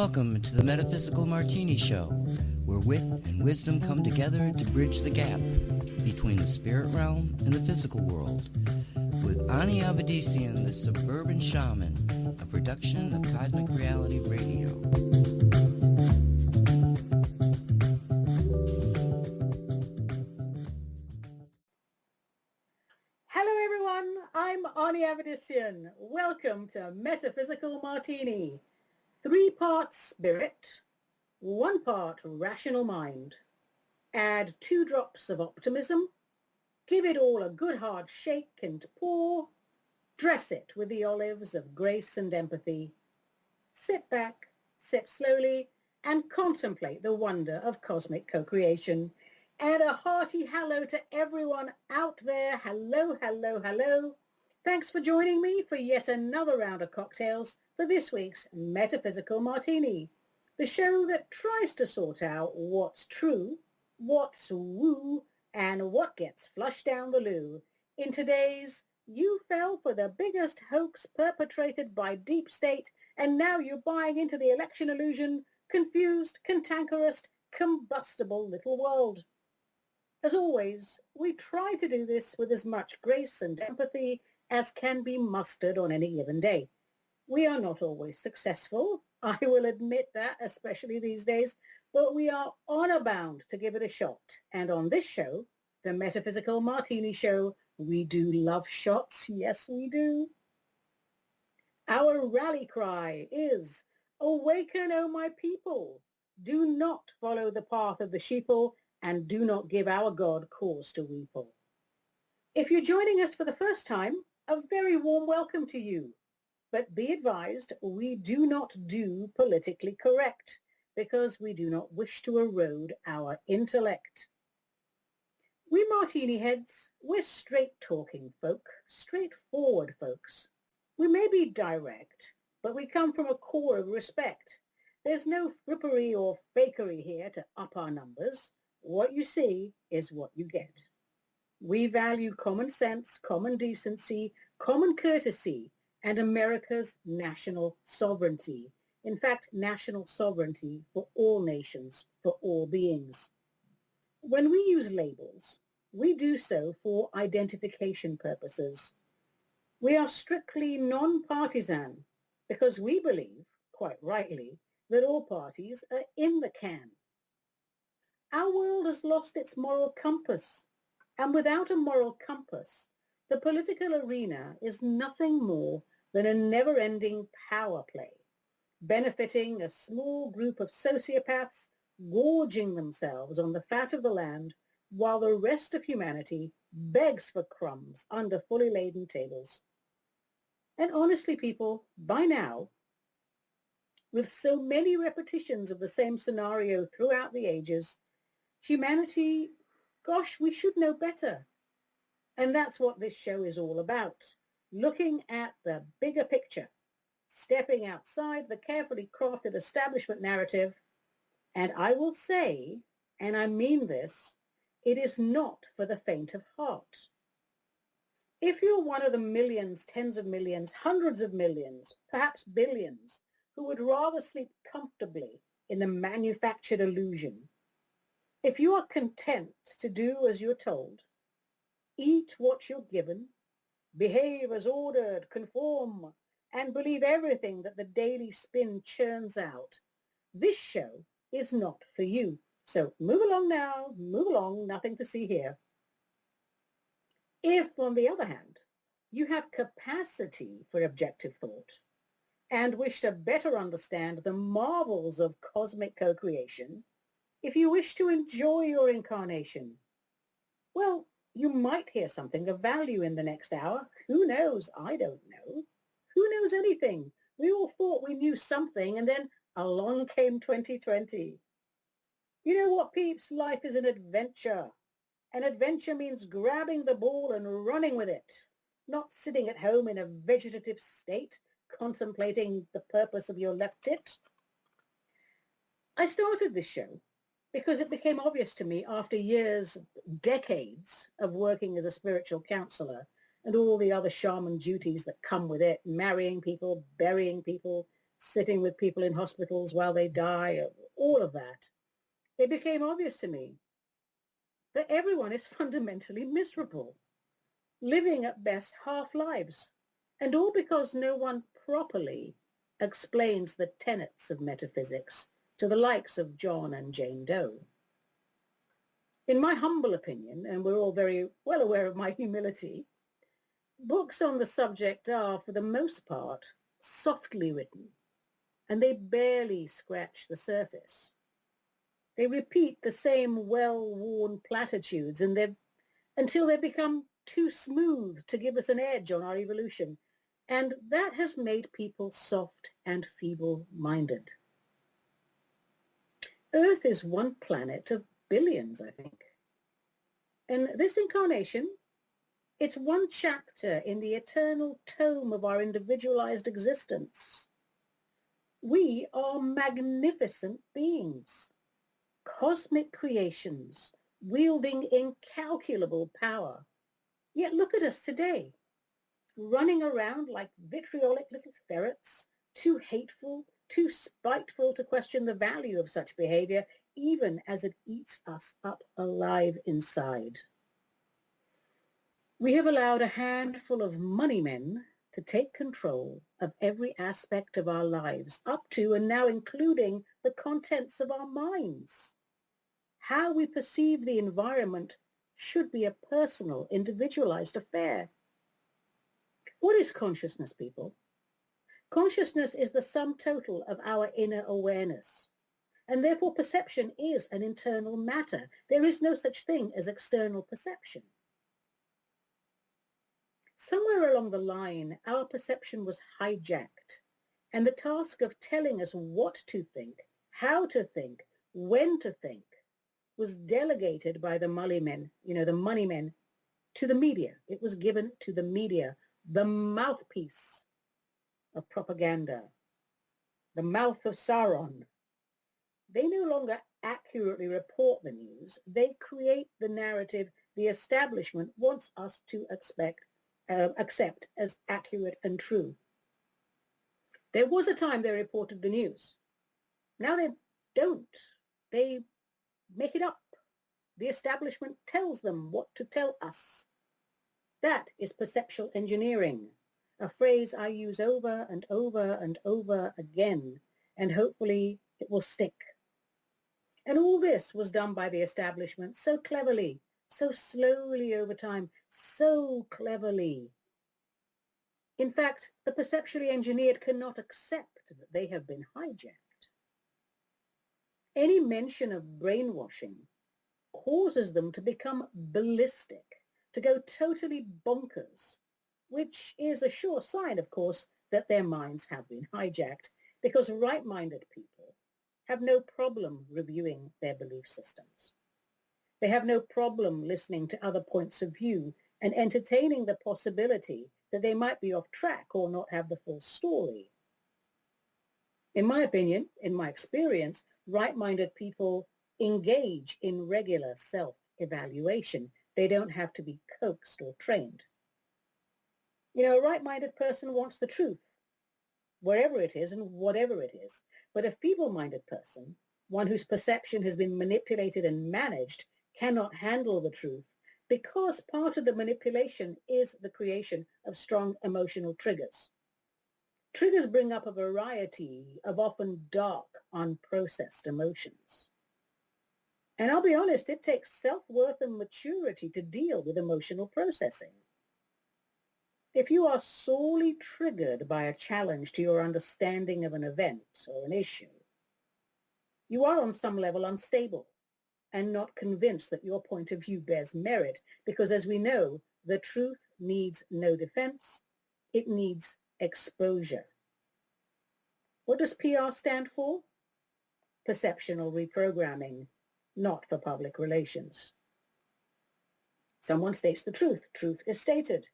Welcome to the Metaphysical Martini Show, where wit and wisdom come together to bridge the gap between the spirit realm and the physical world. With Ani Avedissian, the Suburban Shaman, a production of Cosmic Reality Radio. Hello everyone, I'm Ani Avedissian. Welcome to Metaphysical Martini. 3 parts spirit, 1 part rational mind. Add 2 drops of optimism. Give it all a good hard shake and pour. Dress it with the olives of grace and empathy. Sit back, sip slowly, and contemplate the wonder of cosmic co-creation. And a hearty hello to everyone out there. Hello, hello, hello. Thanks for joining me for yet another round of cocktails for this week's Metaphysical Martini, the show that tries to sort out what's true, what's woo, and what gets flushed down the loo. In today's, you fell for the biggest hoax perpetrated by deep state, and now you're buying into the election illusion, confused, cantankerous, combustible little world. As always, we try to do this with as much grace and empathy as can be mustered on any given day. We are not always successful, I will admit that, especially these days, but we are honor bound to give it a shot. And on this show, the Metaphysical Martini Show, we do love shots, yes we do. Our rally cry is, "Awaken, O my people! Do not follow the path of the sheeple, and do not give our God cause to weeple." If you're joining us for the first time, a very warm welcome to you. But be advised, we do not do politically correct because we do not wish to erode our intellect. We Martini heads, we're straight-talking folk, straightforward folks. We may be direct, but we come from a core of respect. There's no frippery or fakery here to up our numbers. What you see is what you get. We value common sense, common decency, common courtesy, and America's national sovereignty. In fact, national sovereignty for all nations, for all beings. When we use labels, we do so for identification purposes. We are strictly non-partisan because we believe, quite rightly, that all parties are in the can. Our world has lost its moral compass, and without a moral compass, the political arena is nothing more than a never-ending power play, benefiting a small group of sociopaths gorging themselves on the fat of the land while the rest of humanity begs for crumbs under fully laden tables. And honestly, people, by now, with so many repetitions of the same scenario throughout the ages, humanity, gosh, we should know better. And that's what this show is all about. Looking at the bigger picture, stepping outside the carefully crafted establishment narrative, and I will say, and I mean this, it is not for the faint of heart. If you're one of the millions, tens of millions, hundreds of millions, perhaps billions, who would rather sleep comfortably in the manufactured illusion, if you are content to do as you're told, eat what you're given, behave as ordered, conform, and believe everything that the daily spin churns out, this show is not for you. So move along now, move along, nothing to see here. If, on the other hand, you have capacity for objective thought and wish to better understand the marvels of cosmic co-creation, if you wish to enjoy your incarnation, well, you might hear something of value in the next hour. Who knows? I don't know. Who knows anything? We all thought we knew something, and then along came 2020. You know what, peeps? Life is an adventure. An adventure means grabbing the ball and running with it, not sitting at home in a vegetative state, contemplating the purpose of your left tit. I started this show because it became obvious to me after years, decades of working as a spiritual counselor and all the other shaman duties that come with it, marrying people, burying people, sitting with people in hospitals while they die, all of that, it became obvious to me that everyone is fundamentally miserable, living at best half-lives, and all because no one properly explains the tenets of metaphysics to the likes of John and Jane Doe. In my humble opinion, and we're all very well aware of my humility, books on the subject are, for the most part, softly written, and they barely scratch the surface. They repeat the same well-worn platitudes until they become too smooth to give us an edge on our evolution, and that has made people soft and feeble-minded. Earth is one planet of billions, I think. And this incarnation, it's one chapter in the eternal tome of our individualized existence. We are magnificent beings, cosmic creations, wielding incalculable power. Yet look at us today, running around like vitriolic little ferrets, too hateful, too spiteful to question the value of such behavior, even as it eats us up alive inside. We have allowed a handful of money men to take control of every aspect of our lives, up to and now including the contents of our minds. How we perceive the environment should be a personal, individualized affair. What is consciousness, people? Consciousness is the sum total of our inner awareness, and therefore perception is an internal matter. There is no such thing as external perception. Somewhere along the line, our perception was hijacked, and the task of telling us what to think, how to think, when to think, was delegated by the money men, to the media. It was given to the media, the mouthpiece of propaganda, the mouth of Sauron. They no longer accurately report the news. They create the narrative the establishment wants us to accept as accurate and true. There was a time they reported the news. Now they don't. They make it up. The establishment tells them what to tell us. That is perceptual engineering, a phrase I use over and over and over again, and hopefully it will stick. And all this was done by the establishment so cleverly, so slowly over time, so cleverly. In fact, the perceptually engineered cannot accept that they have been hijacked. Any mention of brainwashing causes them to become ballistic, to go totally bonkers, which is a sure sign, of course, that their minds have been hijacked, because right-minded people have no problem reviewing their belief systems. They have no problem listening to other points of view and entertaining the possibility that they might be off track or not have the full story. In my opinion, in my experience, right-minded people engage in regular self-evaluation. They don't have to be coaxed or trained. A right-minded person wants the truth, wherever it is and whatever it is. But a feeble-minded person, one whose perception has been manipulated and managed, cannot handle the truth, because part of the manipulation is the creation of strong emotional triggers. Triggers bring up a variety of often dark, unprocessed emotions. And I'll be honest, it takes self-worth and maturity to deal with emotional processing. If you are sorely triggered by a challenge to your understanding of an event or an issue, you are on some level unstable and not convinced that your point of view bears merit, because as we know, the truth needs no defense, it needs exposure. What does PR stand for? Perceptional reprogramming, not for public relations. Someone states the truth. Truth is stated.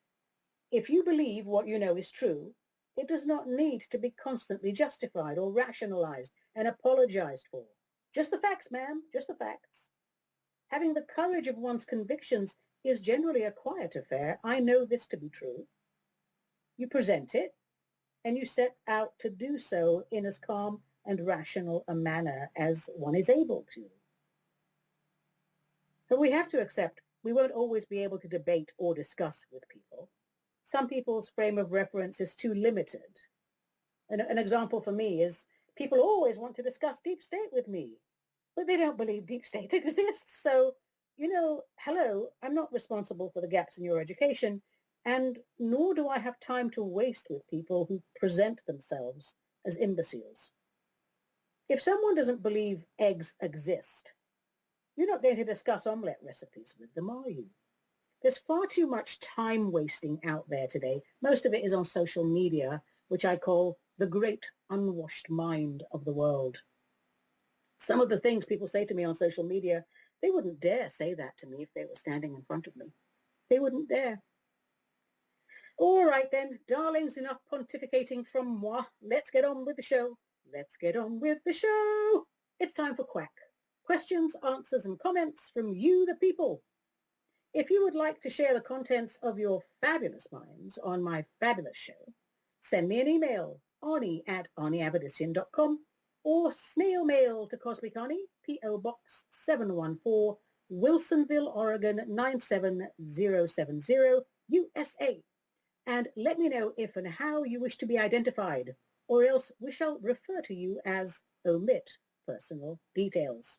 If you believe what you know is true, it does not need to be constantly justified or rationalized and apologized for. Just the facts, ma'am, just the facts. Having the courage of one's convictions is generally a quiet affair. I know this to be true. You present it, and you set out to do so in as calm and rational a manner as one is able to. But we have to accept we won't always be able to debate or discuss with people. Some people's frame of reference is too limited. An example for me is people always want to discuss deep state with me, but they don't believe deep state exists. So, hello, I'm not responsible for the gaps in your education, and nor do I have time to waste with people who present themselves as imbeciles. If someone doesn't believe eggs exist, you're not going to discuss omelette recipes with them, are you? There's far too much time wasting out there today. Most of it is on social media, which I call the great unwashed mind of the world. Some of the things people say to me on social media, they wouldn't dare say that to me if they were standing in front of me. They wouldn't dare. All right then, darlings, enough pontificating from moi. Let's get on with the show. Let's get on with the show. It's time for Quack. Questions, answers, and comments from you, the people. If you would like to share the contents of your fabulous minds on my fabulous show, send me an email, ani@aniavedissian.com, or snail mail to Cosmic Ani, P.O. Box 714, Wilsonville, Oregon 97070, USA. And let me know if and how you wish to be identified, or else we shall refer to you as omit personal details.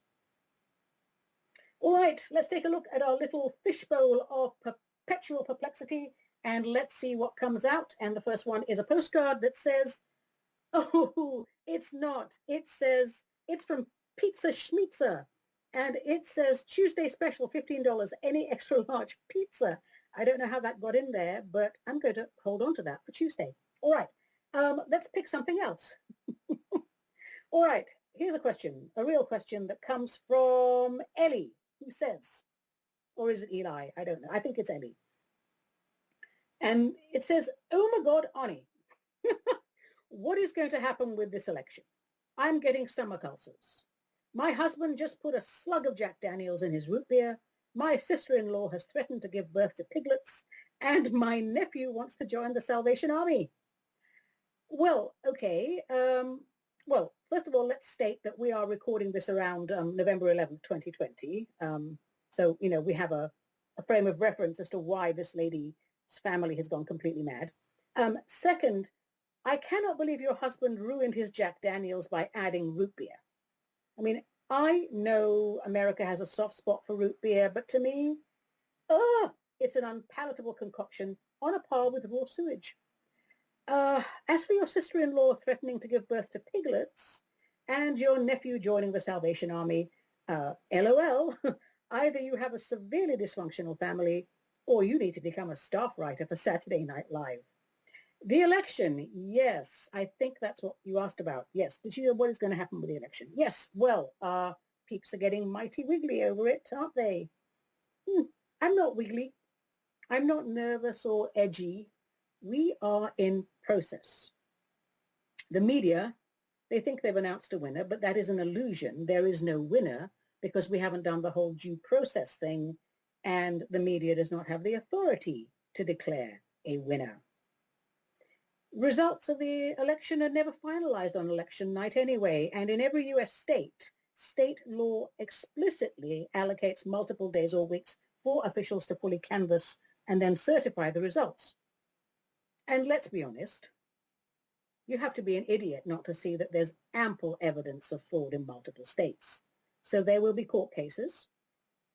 All right, let's take a look at our little fishbowl of perpetual perplexity, and let's see what comes out. And the first one is a postcard that says, oh, it's not. It says, it's from Pizza Schmitzer, and it says, Tuesday special, $15, any extra large pizza. I don't know how that got in there, but I'm going to hold on to that for Tuesday. All right, let's pick something else. All right, here's a question, a real question that comes from Ellie, who says, or is it Eli? I don't know. I think it's Ellie. And it says, oh my God, Ani, what is going to happen with this election? I'm getting stomach ulcers. My husband just put a slug of Jack Daniels in his root beer. My sister-in-law has threatened to give birth to piglets, and my nephew wants to join the Salvation Army. Well, okay. Well, first of all, let's state that we are recording this around November 11th, 2020. So, we have a frame of reference as to why this lady's family has gone completely mad. Second, I cannot believe your husband ruined his Jack Daniels by adding root beer. I mean, I know America has a soft spot for root beer, but to me, it's an unpalatable concoction on a par with raw sewage. As for your sister-in-law threatening to give birth to piglets and your nephew joining the Salvation Army, LOL, either you have a severely dysfunctional family or you need to become a staff writer for Saturday Night Live. The election, yes, I think that's what you asked about. Yes, did you know what is going to happen with the election? Yes, well, peeps are getting mighty wiggly over it, aren't they? I'm not wiggly. I'm not nervous or edgy. We are in process. The media, they think they've announced a winner, but that is an illusion. There is no winner because we haven't done the whole due process thing, and the media does not have the authority to declare a winner. Results of the election are never finalized on election night anyway, and in every US state, state law explicitly allocates multiple days or weeks for officials to fully canvass and then certify the results. And let's be honest, you have to be an idiot not to see that there's ample evidence of fraud in multiple states. So there will be court cases.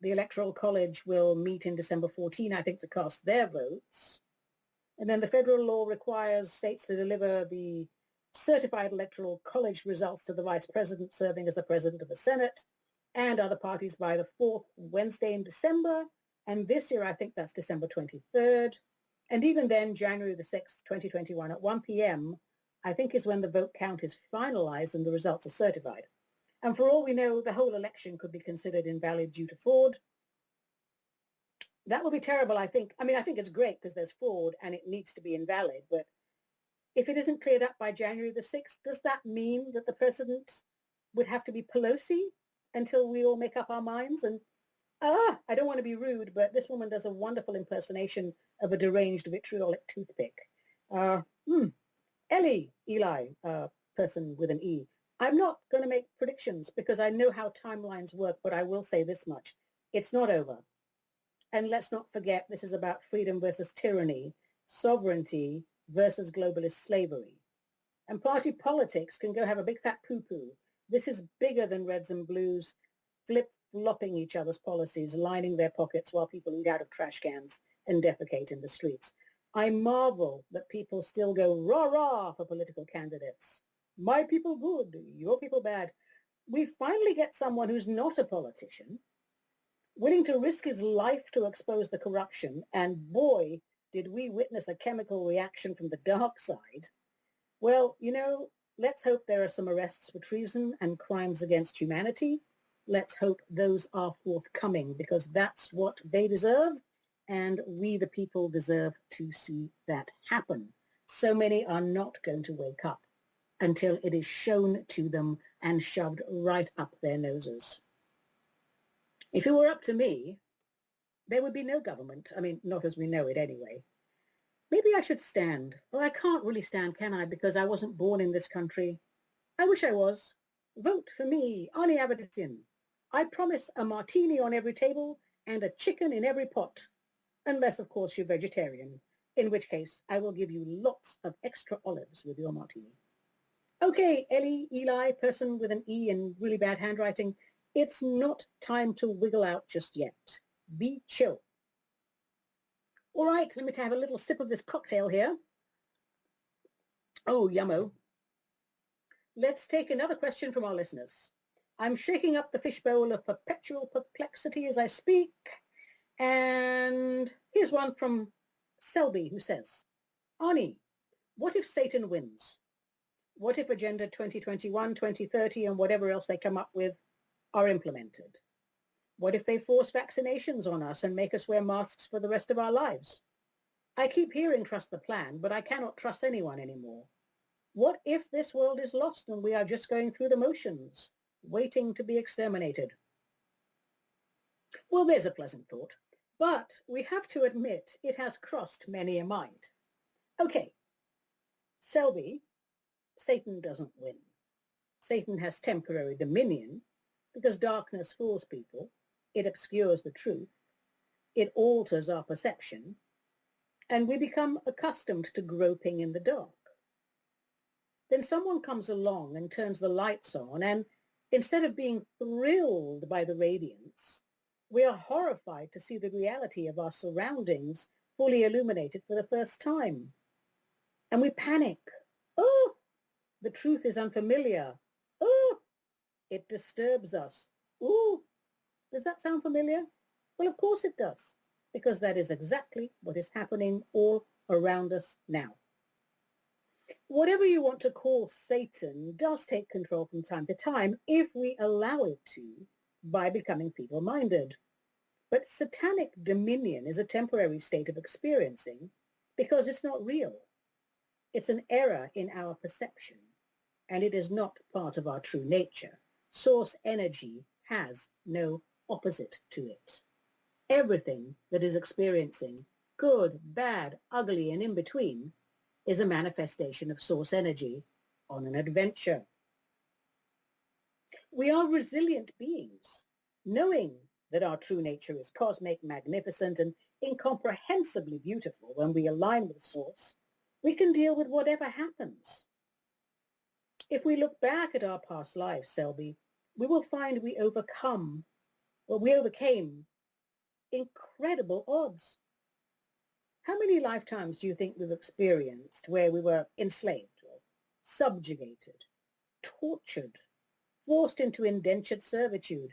The Electoral College will meet in December 14, I think, to cast their votes. And then the federal law requires states to deliver the certified Electoral College results to the Vice President serving as the President of the Senate and other parties by the fourth Wednesday in December. And this year, I think that's December 23rd. And even then, January the 6th, 2021 at 1 p.m., I think is when the vote count is finalized and the results are certified. And for all we know, the whole election could be considered invalid due to fraud. That would be terrible, I think. I mean, I think it's great because there's fraud and it needs to be invalid. But if it isn't cleared up by January the 6th, does that mean that the president would have to be Pelosi until we all make up our minds? And I don't want to be rude, but this woman does a wonderful impersonation of a deranged vitriolic toothpick. Eli, person with an E. I'm not going to make predictions because I know how timelines work, but I will say this much. It's not over. And let's not forget, this is about freedom versus tyranny, sovereignty versus globalist slavery. And party politics can go have a big fat poo-poo. This is bigger than reds and blues, flip-flopping each other's policies, lining their pockets while people eat out of trash cans and defecate in the streets. I marvel that people still go rah-rah for political candidates. My people good, your people bad. We finally get someone who's not a politician, willing to risk his life to expose the corruption, and boy, did we witness a chemical reaction from the dark side. Well, let's hope there are some arrests for treason and crimes against humanity. Let's hope those are forthcoming because that's what they deserve, and we the people deserve to see that happen. So many are not going to wake up until it is shown to them and shoved right up their noses. If it were up to me, there would be no government. I mean, not as we know it anyway. Maybe I should stand. Well, I can't really stand, can I? Because I wasn't born in this country. I wish I was. Vote for me, Ani Avedissian. I promise a martini on every table and a chicken in every pot. Unless, of course, you're vegetarian, in which case I will give you lots of extra olives with your martini. Okay, Eli, person with an E and really bad handwriting, it's not time to wiggle out just yet. Be chill. All right, let me have a little sip of this cocktail here. Oh, yummo. Let's take another question from our listeners. I'm shaking up the fishbowl of perpetual perplexity as I speak. And here's one from Selby who says, Ani, what if Satan wins? What if Agenda 2021, 2030, and whatever else they come up with are implemented? What if they force vaccinations on us and make us wear masks for the rest of our lives? I keep hearing trust the plan, but I cannot trust anyone anymore. What if this world is lost and we are just going through the motions, waiting to be exterminated? Well, there's a pleasant thought, but we have to admit it has crossed many a mind. Okay, Selby, Satan doesn't win. Satan has temporary dominion because darkness fools people. It obscures the truth. It alters our perception. And we become accustomed to groping in the dark. Then someone comes along and turns the lights on, and instead of being thrilled by the radiance, we are horrified to see the reality of our surroundings fully illuminated for the first time. And we panic. Oh, the truth is unfamiliar. Oh, it disturbs us. Ooh, does that sound familiar? Well, of course it does, because that is exactly what is happening all around us now. Whatever you want to call Satan does take control from time to time if we allow it to by becoming feeble-minded. But satanic dominion is a temporary state of experiencing because it's not real. It's an error in our perception, and it is not part of our true nature. Source energy has no opposite to it. Everything that is experiencing, good, bad, ugly, and in between, is a manifestation of source energy on an adventure. We are resilient beings, knowing that our true nature is cosmic, magnificent, and incomprehensibly beautiful. When we align with source, we can deal with whatever happens. If we look back at our past lives, Selby, we will find we overcame incredible odds. How many lifetimes do you think we've experienced where we were enslaved or subjugated, tortured, forced into indentured servitude,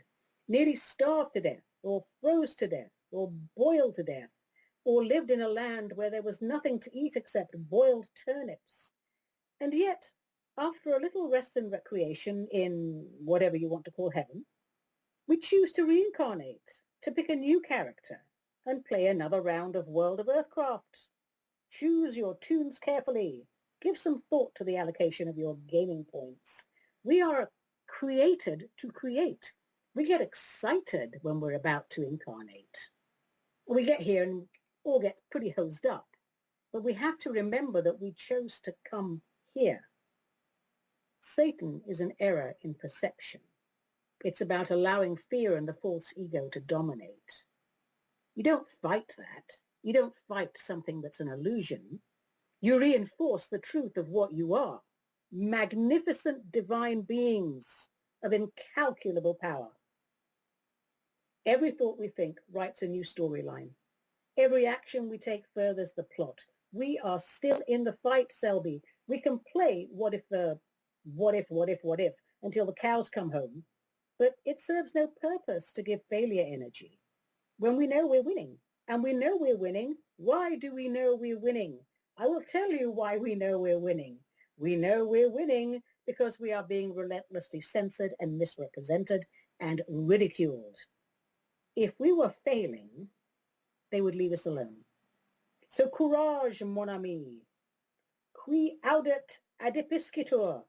nearly starved to death or froze to death or boiled to death, or lived in a land where there was nothing to eat except boiled turnips? And yet, after a little rest and recreation in whatever you want to call heaven, we choose to reincarnate, to pick a new character and play another round of World of Earthcraft. Choose your tunes carefully. Give some thought to the allocation of your gaming points. We are created to create. We get excited when we're about to incarnate. We get here and all get pretty hosed up. But we have to remember that we chose to come here. Satan is an error in perception. It's about allowing fear and the false ego to dominate. You don't fight that. You don't fight something that's an illusion. You reinforce the truth of what you are. Magnificent divine beings of incalculable power. Every thought we think writes a new storyline. Every action we take furthers the plot. We are still in the fight, Selby. We can play what if until the cows come home, but it serves no purpose to give failure energy when we know we're winning. And we know we're winning. Why do we know we're winning? I will tell you why we know we're winning. We know we're winning because we are being relentlessly censored and misrepresented and ridiculed. If we were failing, they would leave us alone. So courage, mon ami. Qui audet adipiscitur,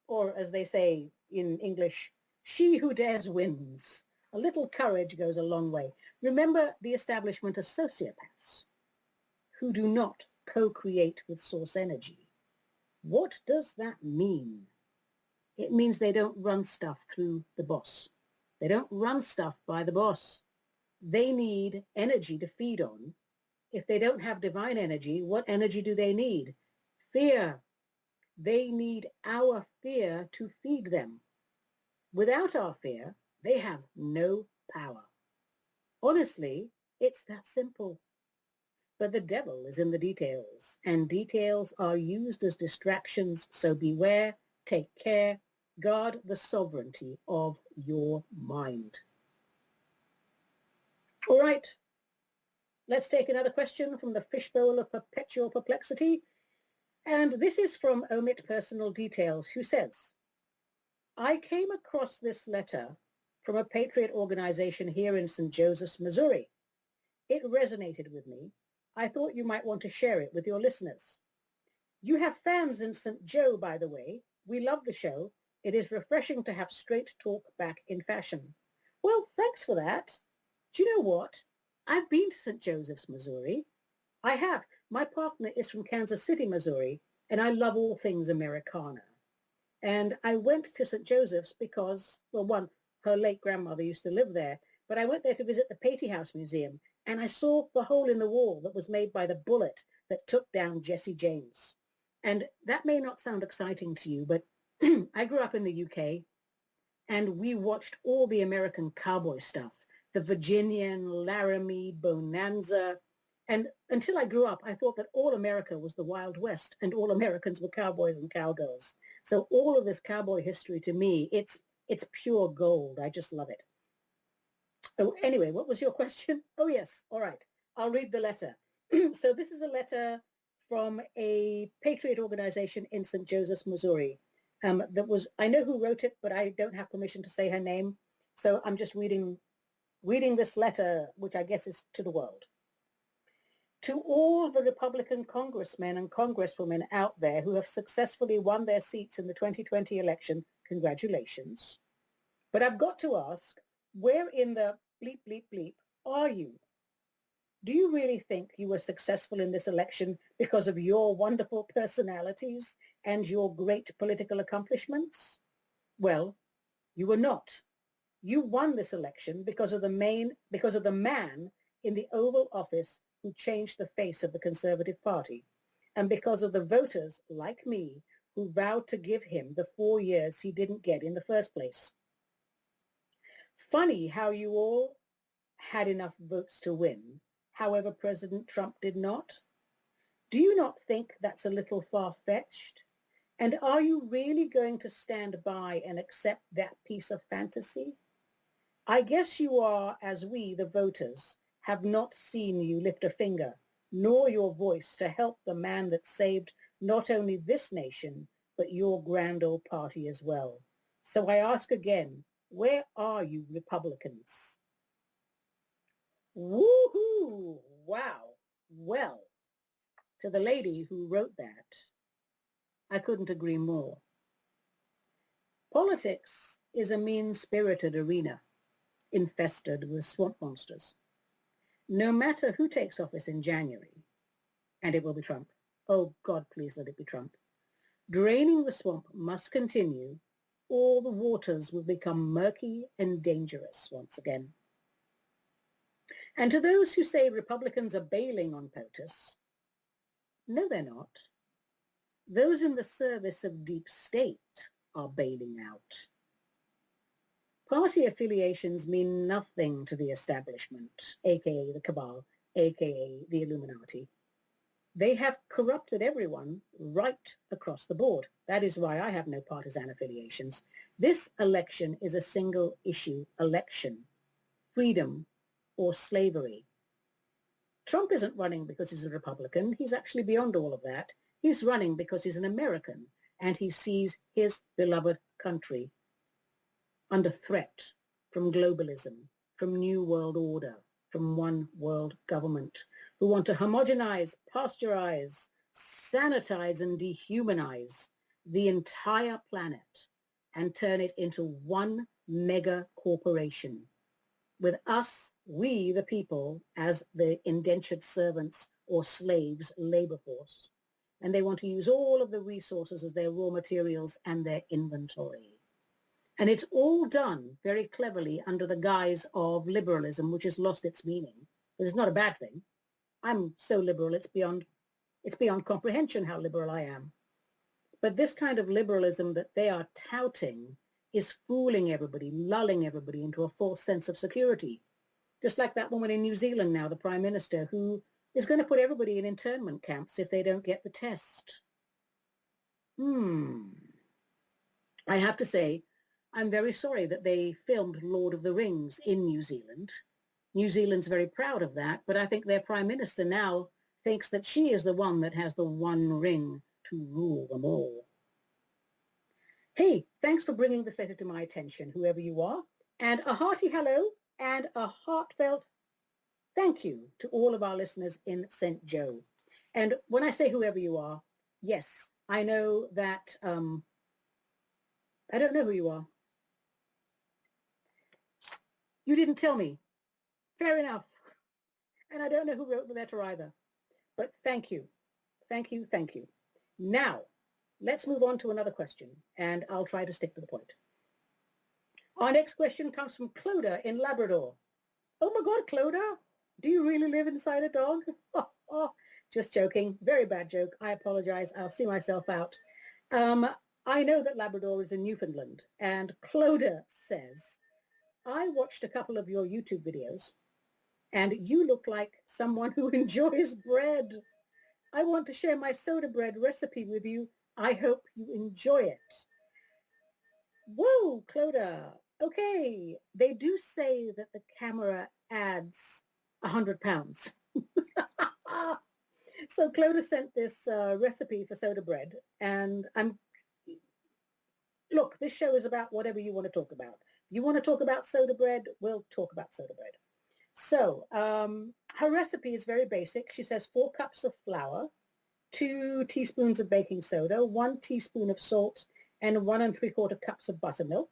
or as they say in English, she who dares wins. A little courage goes a long way. Remember the establishment of sociopaths who do not co-create with source energy. What does that mean? It means they don't run stuff through the boss. They don't run stuff by the boss. They need energy to feed on. If they don't have divine energy, what energy do they need? Fear. They need our fear to feed them. Without our fear, they have no power. Honestly, it's that simple. But the devil is in the details, and details are used as distractions, so beware, take care, guard the sovereignty of your mind. All right, let's take another question from the fishbowl of perpetual perplexity. And this is from Omit Personal Details, who says, I came across this letter from a patriot organization here in St. Joseph's, Missouri. It resonated with me. I thought you might want to share it with your listeners. You have fans in St. Joe, by the way. We love the show. It is refreshing to have straight talk back in fashion. Well, thanks for that. Do you know what? I've been to St. Joseph's, Missouri. I have. My partner is from Kansas City, Missouri, and I love all things Americana. And I went to St. Joseph's because, well, one, her late grandmother used to live there, but I went there to visit the Patey House Museum, and I saw the hole in the wall that was made by the bullet that took down Jesse James. And that may not sound exciting to you, but I grew up in the UK, and we watched all the American cowboy stuff, the Virginian, Laramie, Bonanza. And until I grew up, I thought that all America was the Wild West and all Americans were cowboys and cowgirls. So all of this cowboy history to me, it's pure gold. I just love it. Oh, anyway, what was your question? Oh, yes. All right. I'll read the letter. So this is a letter from a patriot organization in St. Joseph's, Missouri. I know who wrote it, but I don't have permission to say her name. So I'm just reading this letter, which I guess is to the world. To all the Republican congressmen and congresswomen out there who have successfully won their seats in the 2020 election, congratulations. But I've got to ask, where in the bleep, bleep, bleep are you? Do you really think you were successful in this election because of your wonderful personalities and your great political accomplishments? Well, you were not. You won this election because of the man in the Oval Office who changed the face of the Conservative Party, and because of the voters, like me, who vowed to give him the 4 years he didn't get in the first place. Funny how you all had enough votes to win, however President Trump did not. Do you not think that's a little far-fetched? And are you really going to stand by and accept that piece of fantasy? I guess you are, as we, the voters, have not seen you lift a finger, nor your voice to help the man that saved not only this nation, but your grand old party as well. So I ask again, where are you, Republicans? Woohoo! Wow. Well, to the lady who wrote that, I couldn't agree more. Politics is a mean-spirited arena, infested with swamp monsters. No matter who takes office in January, and it will be Trump. Oh, God, please let it be Trump. Draining the swamp must continue, or the waters will become murky and dangerous once again. And to those who say Republicans are bailing on POTUS, no, they're not. Those in the service of deep state are bailing out. Party affiliations mean nothing to the establishment, aka the cabal, aka the Illuminati. They have corrupted everyone right across the board. That is why I have no partisan affiliations. This election is a single issue election, freedom or slavery. Trump isn't running because he's a Republican. He's actually beyond all of that. He's running because he's an American and he sees his beloved country under threat from globalism, from New World Order, from one world government, who want to homogenize, pasteurize, sanitize, and dehumanize the entire planet and turn it into one mega corporation, with us, we the people, as the indentured servants or slaves labor force. And they want to use all of the resources as their raw materials and their inventory. And it's all done very cleverly under the guise of liberalism, which has lost its meaning. But it's not a bad thing. I'm so liberal, it's beyond comprehension how liberal I am. But this kind of liberalism that they are touting is fooling everybody, lulling everybody into a false sense of security. Just like that woman in New Zealand now, the Prime Minister, who is going to put everybody in internment camps if they don't get the test. I have to say, I'm very sorry that they filmed Lord of the Rings in New Zealand. New Zealand's very proud of that, but I think their Prime Minister now thinks that she is the one that has the one ring to rule them all. Hey, thanks for bringing this letter to my attention, whoever you are, and a hearty hello and a heartfelt thank you to all of our listeners in St. Joe. And when I say whoever you are, yes, I know that I don't know who you are. You didn't tell me. Fair enough. And I don't know who wrote the letter either. But thank you. Thank you. Thank you. Now, let's move on to another question, and I'll try to stick to the point. Our next question comes from Cloda in Labrador. Oh my God, Cloda, do you really live inside a dog? Just joking. Very bad joke. I apologize. I'll see myself out. I know that Labrador is in Newfoundland, and Cloda says, I watched a couple of your YouTube videos, and you look like someone who enjoys bread. I want to share my soda bread recipe with you. I hope you enjoy it. Whoa, Cloda. Okay, they do say that the camera adds 100 pounds. So Cloda sent this recipe for soda bread, and look, this show is about whatever you want to talk about. If you want to talk about soda bread, we'll talk about soda bread. So her recipe is very basic. She says 4 cups of flour, 2 teaspoons of baking soda, 1 teaspoon of salt, and 1 3/4 cups of buttermilk.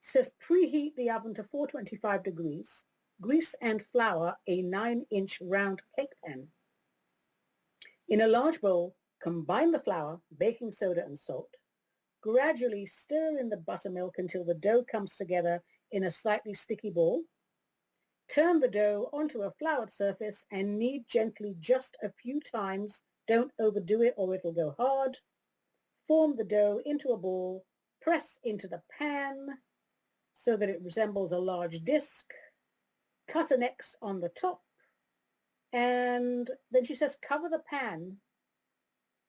She says preheat the oven to 425 degrees. Grease and flour a 9-inch round cake pan. In a large bowl, combine the flour, baking soda, and salt. Gradually stir in the buttermilk until the dough comes together in a slightly sticky ball. Turn the dough onto a floured surface and knead gently just a few times. Don't overdo it or it'll go hard. Form the dough into a ball. Press into the pan so that it resembles a large disc. Cut an X on the top. And then she says cover the pan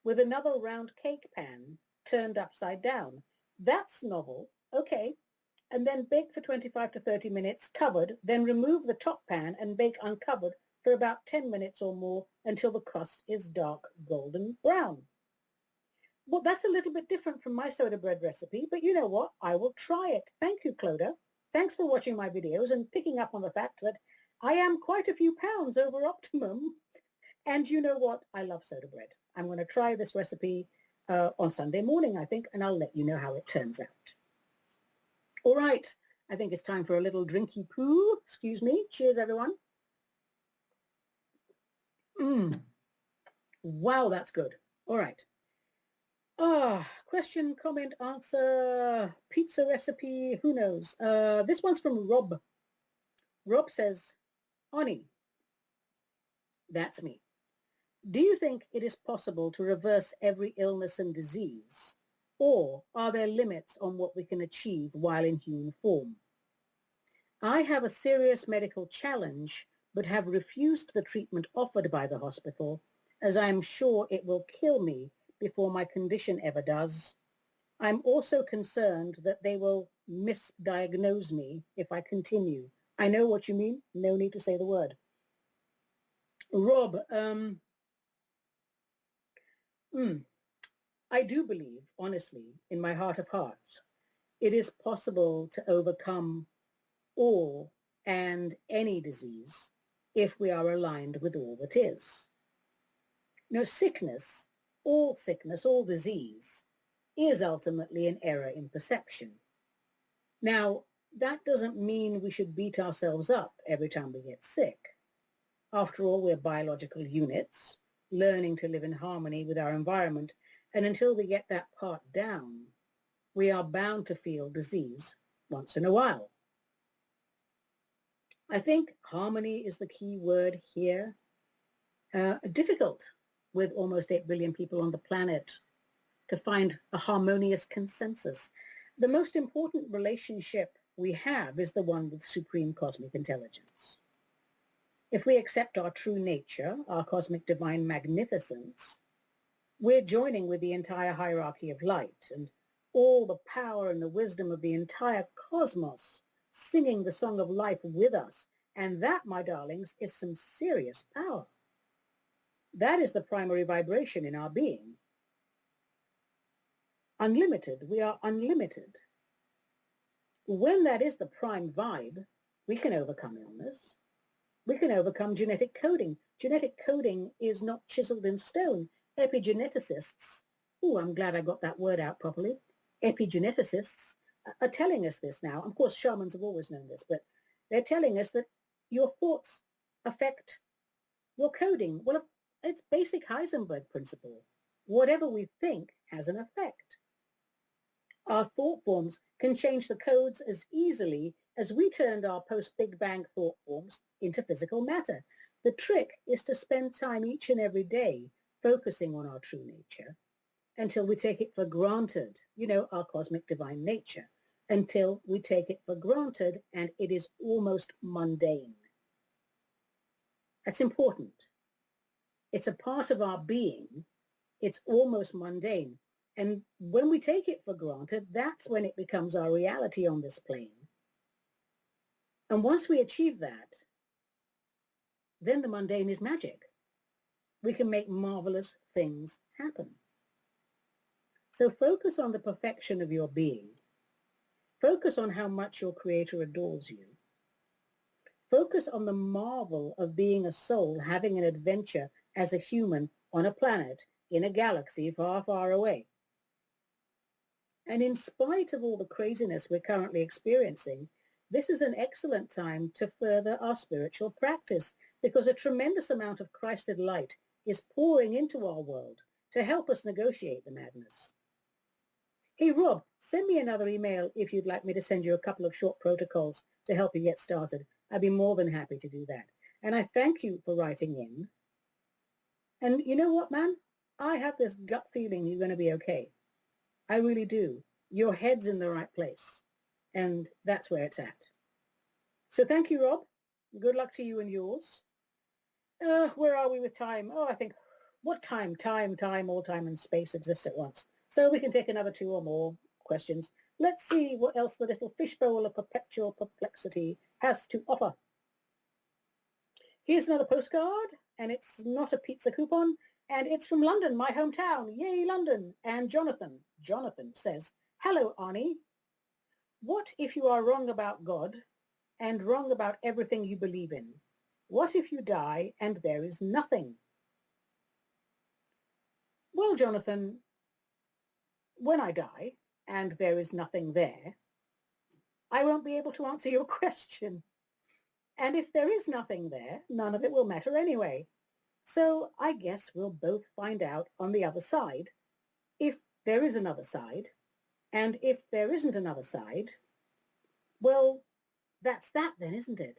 with another round cake pan turned upside down. That's novel. Okay. And then bake for 25 to 30 minutes covered, then remove the top pan and bake uncovered for about 10 minutes or more until the crust is dark golden brown. Well, that's a little bit different from my soda bread recipe, but you know what? I will try it. Thank you, Cloda. Thanks for watching my videos and picking up on the fact that I am quite a few pounds over optimum. And you know what? I love soda bread. I'm going to try this recipe on Sunday morning, I think, and I'll let you know how it turns out. All right, I think it's time for a little drinky poo. Excuse me. Cheers, everyone. Wow, that's good. All right. Question, comment, answer, pizza recipe, who knows? This one's from Rob. Rob says, Ani, that's me. Do you think it is possible to reverse every illness and disease? Or are there limits on what we can achieve while in human form? I have a serious medical challenge, but have refused the treatment offered by the hospital, as I am sure it will kill me before my condition ever does. I'm also concerned that they will misdiagnose me if I continue. I know what you mean. No need to say the word. Rob, I do believe, honestly, in my heart of hearts, it is possible to overcome all and any disease if we are aligned with all that is. Sickness, all disease, is ultimately an error in perception. Now, that doesn't mean we should beat ourselves up every time we get sick. After all, we're biological units, learning to live in harmony with our environment, and until we get that part down, we are bound to feel disease once in a while. I think harmony is the key word here. Difficult with almost 8 billion people on the planet to find a harmonious consensus. The most important relationship we have is the one with supreme cosmic intelligence. If we accept our true nature, our cosmic divine magnificence, we're joining with the entire hierarchy of light and all the power and the wisdom of the entire cosmos singing the song of life with us. And that, my darlings, is some serious power. That is the primary vibration in our being. Unlimited, we are unlimited. When that is the prime vibe, we can overcome illness. We can overcome genetic coding. Genetic coding is not chiseled in stone. Epigeneticists, I'm glad I got that word out properly. Epigeneticists are telling us this now. Of course, shamans have always known this, but they're telling us that your thoughts affect your coding. Well, it's basic Heisenberg principle. Whatever we think has an effect. Our thought forms can change the codes as easily as we turned our post-Big Bang thought forms into physical matter. The trick is to spend time each and every day focusing on our true nature until we take it for granted, our cosmic divine nature, until we take it for granted and it is almost mundane. That's important. It's a part of our being. It's almost mundane. And when we take it for granted, that's when it becomes our reality on this plane. And once we achieve that, then the mundane is magic. We can make marvelous things happen. So focus on the perfection of your being. Focus on how much your Creator adores you. Focus on the marvel of being a soul having an adventure as a human on a planet in a galaxy far, far away. And in spite of all the craziness we're currently experiencing, this is an excellent time to further our spiritual practice because a tremendous amount of Christed light is pouring into our world to help us negotiate the madness. Hey, Rob, send me another email if you'd like me to send you a couple of short protocols to help you get started. I'd be more than happy to do that. And I thank you for writing in. And you know what, man? I have this gut feeling you're going to be okay. I really do. Your head's in the right place. And that's where it's at. So thank you, Rob. Good luck to you and yours. Where are we with time? I think, what time? Time, all time and space exists at once. So we can take another 2 or more questions. Let's see what else the little fishbowl of perpetual perplexity has to offer. Here's another postcard, and it's not a pizza coupon, and it's from London, my hometown. Yay, London. And Jonathan says, hello, Ani. What if you are wrong about God and wrong about everything you believe in? What if you die and there is nothing? Well, Jonathan, when I die and there is nothing there, I won't be able to answer your question. And if there is nothing there, none of it will matter anyway. So I guess we'll both find out on the other side if there is another side. And if there isn't another side, well, that's that then, isn't it?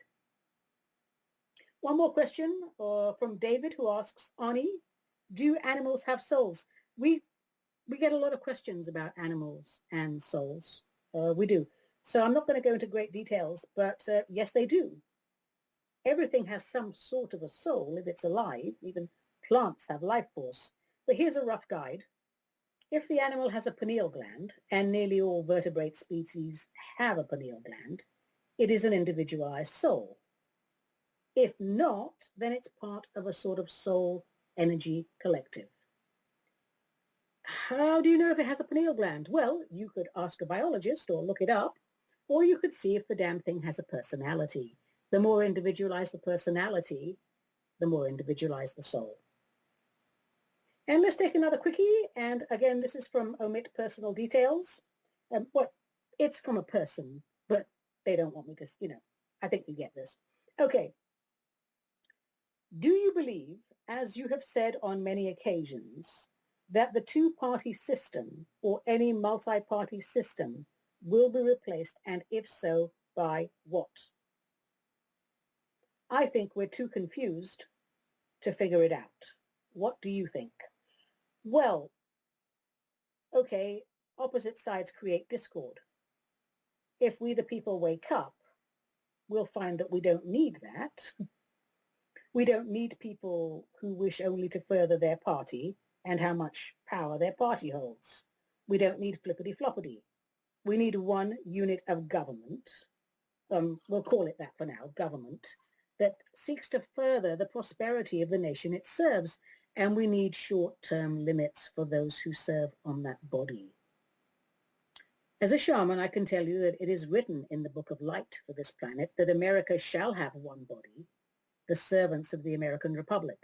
One more question from David, who asks, Ani, do animals have souls? We get a lot of questions about animals and souls. We do. So I'm not going to go into great details, but yes, they do. Everything has some sort of a soul if it's alive. Even plants have life force. But here's a rough guide. If the animal has a pineal gland, and nearly all vertebrate species have a pineal gland, it is an individualized soul. If not, then it's part of a sort of soul energy collective. How do you know if it has a pineal gland? Well, you could ask a biologist or look it up, or you could see if the damn thing has a personality. The more individualized the personality, the more individualized the soul. And let's take another quickie. And again, this is from Omit Personal Details. It's from a person, but they don't want me to, I think you get this. Okay. Do you believe, as you have said on many occasions, that the two-party system or any multi-party system will be replaced, and if so, by what? I think we're too confused to figure it out. What do you think? Well, okay, opposite sides create discord. If we the people wake up, we'll find that we don't need that. We don't need people who wish only to further their party and how much power their party holds. We don't need flippity-floppity. We need one unit of government, we'll call it that for now, government, that seeks to further the prosperity of the nation it serves, and we need short-term limits for those who serve on that body. As a shaman, I can tell you that it is written in the Book of Light for this planet that America shall have one body, the servants of the American Republic.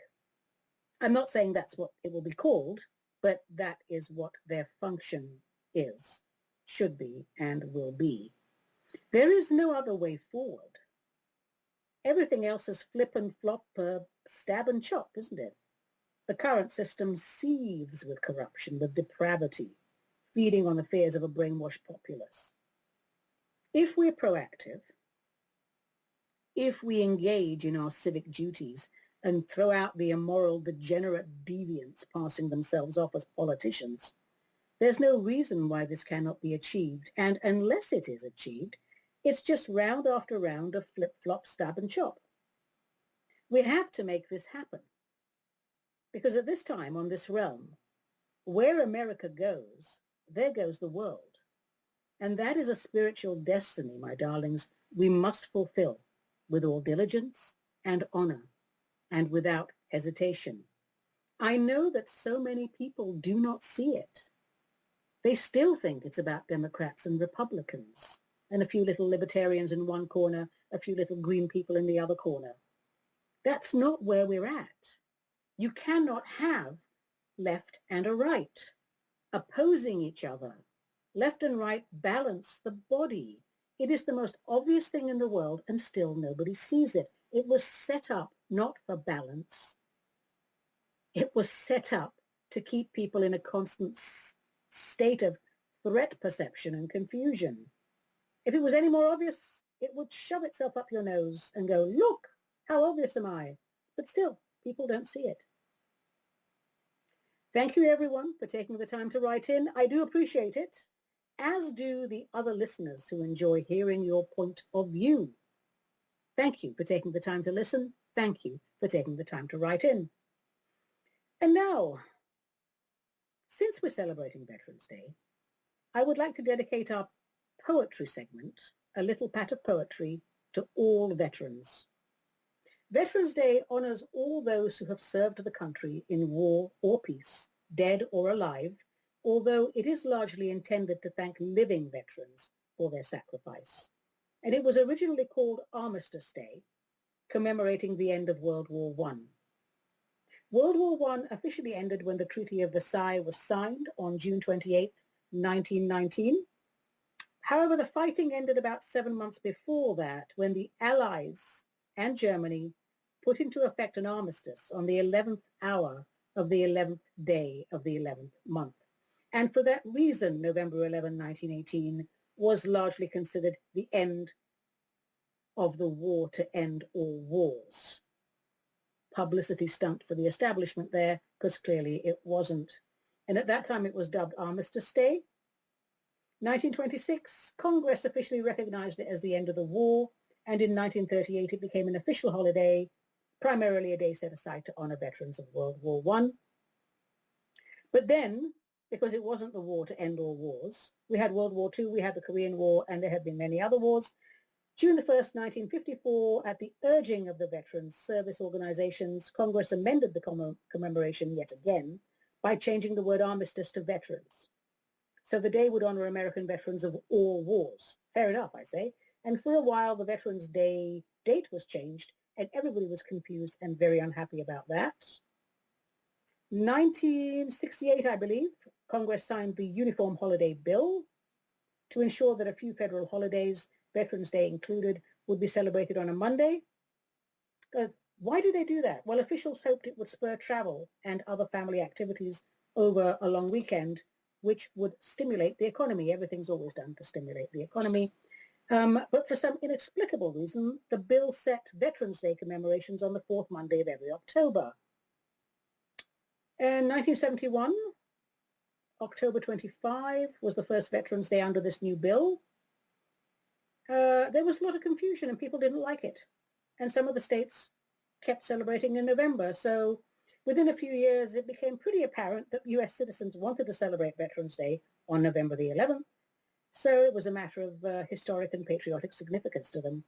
I'm not saying that's what it will be called, but that is what their function is, should be, and will be. There is no other way forward. Everything else is flip and flop, stab and chop, isn't it? The current system seethes with corruption, with depravity, feeding on the fears of a brainwashed populace. If we're proactive, if we engage in our civic duties and throw out the immoral, degenerate deviants passing themselves off as politicians, there's no reason why this cannot be achieved. And unless it is achieved, it's just round after round of flip-flop, stab and chop. We have to make this happen. Because at this time on this realm, where America goes, there goes the world. And that is a spiritual destiny, my darlings, we must fulfill with all diligence and honor and without hesitation. I know that so many people do not see it. They still think it's about Democrats and Republicans and a few little libertarians in one corner, a few little green people in the other corner. That's not where we're at. You cannot have left and a right opposing each other. Left and right balance the body. It is the most obvious thing in the world, and still nobody sees it. It was set up not for balance. It was set up to keep people in a constant state of threat perception and confusion. If it was any more obvious, it would shove itself up your nose and go, look, how obvious am I? But still, people don't see it. Thank you, everyone, for taking the time to write in. I do appreciate it, as do the other listeners who enjoy hearing your point of view. Thank you for taking the time to listen. Thank you for taking the time to write in. And now, since we're celebrating Veterans Day, I would like to dedicate our poetry segment, a little pat of poetry, to all veterans. Veterans Day honors all those who have served the country in war or peace, dead or alive, although it is largely intended to thank living veterans for their sacrifice. And it was originally called Armistice Day, commemorating the end of World War I. World War I officially ended when the Treaty of Versailles was signed on June 28, 1919. However, the fighting ended about 7 months before that, when the Allies and Germany put into effect an armistice on the 11th hour of the 11th day of the 11th month. And for that reason, November 11, 1918 was largely considered the end of the war to end all wars. Publicity stunt for the establishment there, because clearly it wasn't. And at that time it was dubbed Armistice Day. 1926, Congress officially recognized it as the end of the war, and in 1938 it became an official holiday, primarily a day set aside to honor veterans of World War I. But then, because it wasn't the war to end all wars, we had World War II, we had the Korean War, and there had been many other wars. June the 1st, 1954, at the urging of the Veterans Service Organizations, Congress amended the commemoration yet again by changing the word armistice to veterans. So the day would honor American veterans of all wars. Fair enough, I say. And for a while, the Veterans Day date was changed, and everybody was confused and very unhappy about that. 1968, I believe, Congress signed the Uniform Holiday Bill to ensure that a few federal holidays, Veterans Day included, would be celebrated on a Monday. Why did they do that? Well, officials hoped it would spur travel and other family activities over a long weekend, which would stimulate the economy. Everything's always done to stimulate the economy. But for some inexplicable reason, the bill set Veterans Day commemorations on the fourth Monday of every October. In 1971, October 25 was the first Veterans Day under this new bill. There was a lot of confusion and people didn't like it. And some of the states kept celebrating in November. So within a few years, it became pretty apparent that US citizens wanted to celebrate Veterans Day on November the 11th. So it was a matter of historic and patriotic significance to them.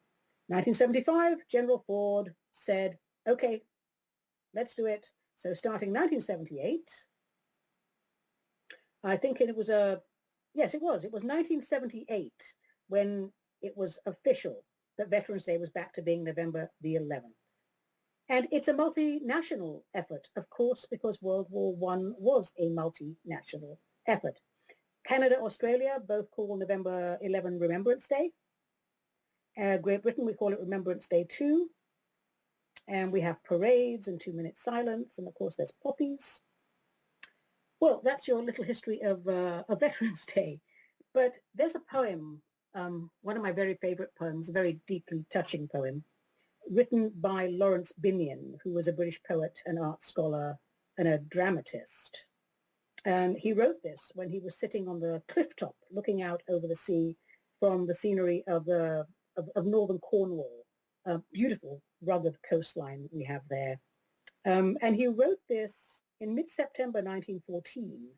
1975, General Ford said, okay, let's do it. So starting 1978, I think it was it was 1978 when it was official that Veterans Day was back to being November the 11th. And it's a multinational effort, of course, because World War I was a multinational effort. Canada, Australia both call November 11 Remembrance Day. Great Britain, we call it Remembrance Day too. And we have parades and 2-minute silence. And of course, there's poppies. Well, that's your little history of Veterans Day. But there's a poem, one of my very favorite poems, a very deeply touching poem, written by Lawrence Binyon, who was a British poet, an art scholar, and a dramatist. And he wrote this when he was sitting on the cliff top looking out over the sea from the scenery of northern Cornwall, a beautiful rugged coastline we have there. And he wrote this in mid-September 1914,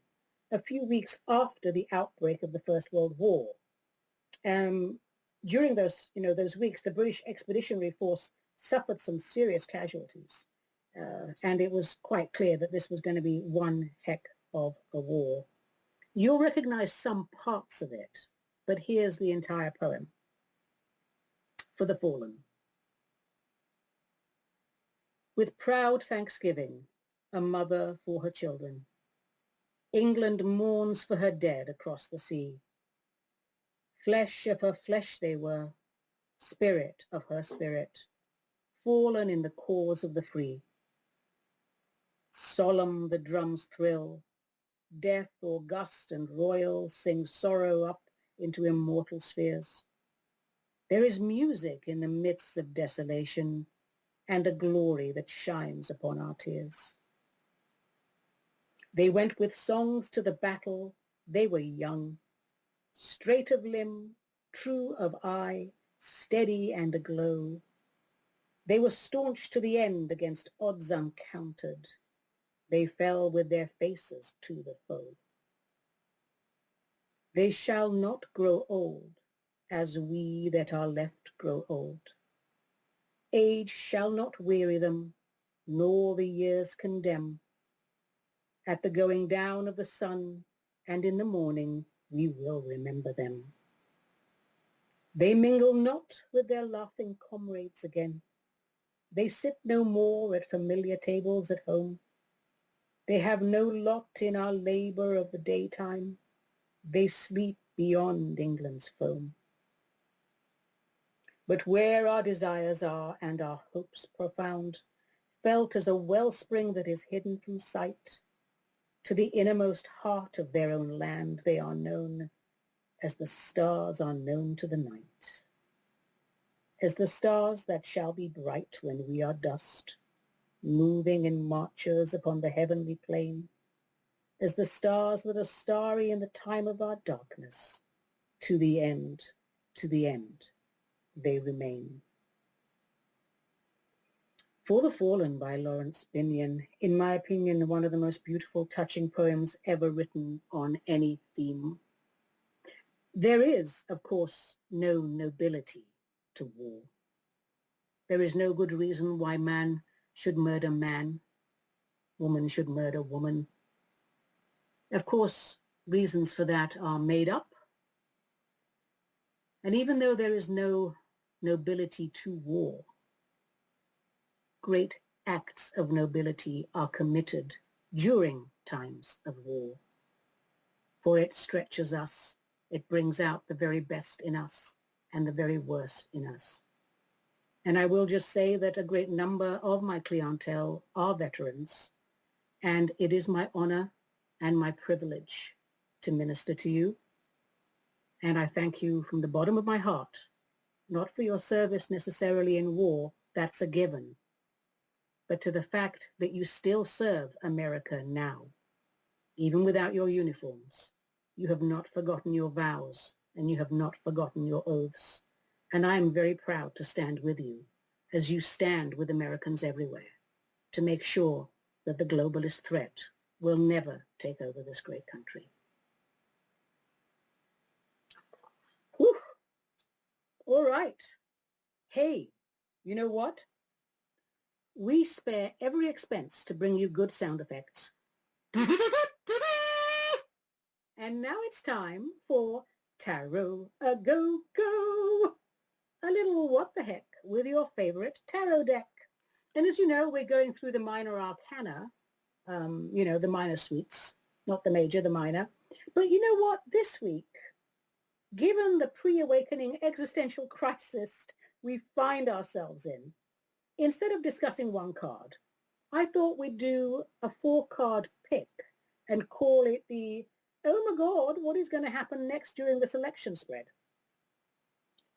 a few weeks after the outbreak of the First World War. During those weeks, the British Expeditionary Force suffered some serious casualties. And it was quite clear that this was going to be one heck of a war. You'll recognize some parts of it, but here's the entire poem. For the Fallen. With proud thanksgiving, a mother for her children, England mourns for her dead across the sea. Flesh of her flesh they were, spirit of her spirit, fallen in the cause of the free. Solemn the drums thrill, death august and royal sings sorrow up into immortal spheres. There is music in the midst of desolation and a glory that shines upon our tears. They went with songs to the battle, they were young, straight of limb, true of eye, steady and aglow. They were staunch to the end against odds uncountered. They fell with their faces to the foe. They shall not grow old as we that are left grow old. Age shall not weary them, nor the years condemn. At the going down of the sun and in the morning we will remember them. They mingle not with their laughing comrades again. They sit no more at familiar tables at home. They have no lot in our labour of the daytime. They sleep beyond England's foam. But where our desires are and our hopes profound, felt as a wellspring that is hidden from sight, To the innermost heart of their own land they are known as the stars are known to the night, as the stars that shall be bright when we are dust, moving in marchers upon the heavenly plain, as the stars that are starry in the time of our darkness, to the end they remain. For the Fallen by Lawrence Binyon, in my opinion, one of the most beautiful, touching poems ever written on any theme. There is, of course, no nobility to war. There is no good reason why man should murder man, woman should murder woman. Of course, reasons for that are made up. And even though there is no nobility to war, great acts of nobility are committed during times of war. For it stretches us, it brings out the very best in us and the very worst in us. And I will just say that a great number of my clientele are veterans, and it is my honor and my privilege to minister to you. And I thank you from the bottom of my heart, not for your service necessarily in war, that's a given, but to the fact that you still serve America now, even without your uniforms. You have not forgotten your vows, and you have not forgotten your oaths. And I am very proud to stand with you, as you stand with Americans everywhere, to make sure that the globalist threat will never take over this great country. Whew. All right. Hey, you know what? We spare every expense to bring you good sound effects. And now it's time for Tarot a Go-Go. A little what the heck with your favorite tarot deck. And as you know, we're going through the minor arcana, the minor suites, not the major, the minor. But you know what? This week, given the pre-awakening existential crisis we find ourselves in, instead of discussing one card, I thought we'd do a 4-card pick and call it the, oh my God, what is going to happen next during this election spread?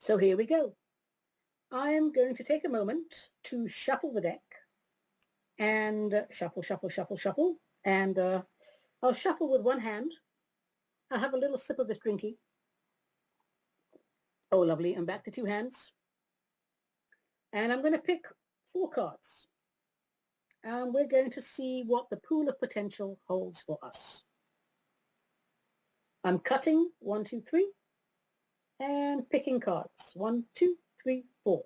So here we go. I am going to take a moment to shuffle the deck and shuffle, and I'll shuffle with one hand. I'll have a little sip of this drinky. Oh, lovely. And back to 2 hands. And I'm going to pick 4 cards. And we're going to see what the pool of potential holds for us. I'm cutting 1, 2, 3 and picking cards. 1, 2, 3, 4.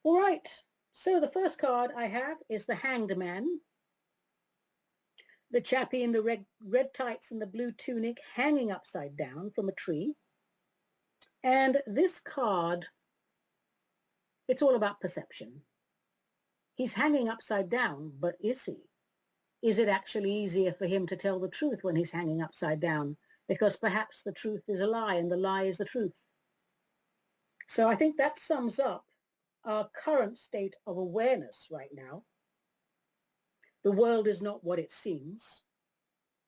All right. So the first card I have is the Hanged Man. The chappie in the red tights and the blue tunic hanging upside down from a tree. And this card, it's all about perception. He's hanging upside down, but is he? Is it actually easier for him to tell the truth when he's hanging upside down? Because perhaps the truth is a lie and the lie is the truth. So I think that sums up our current state of awareness right now. The world is not what it seems.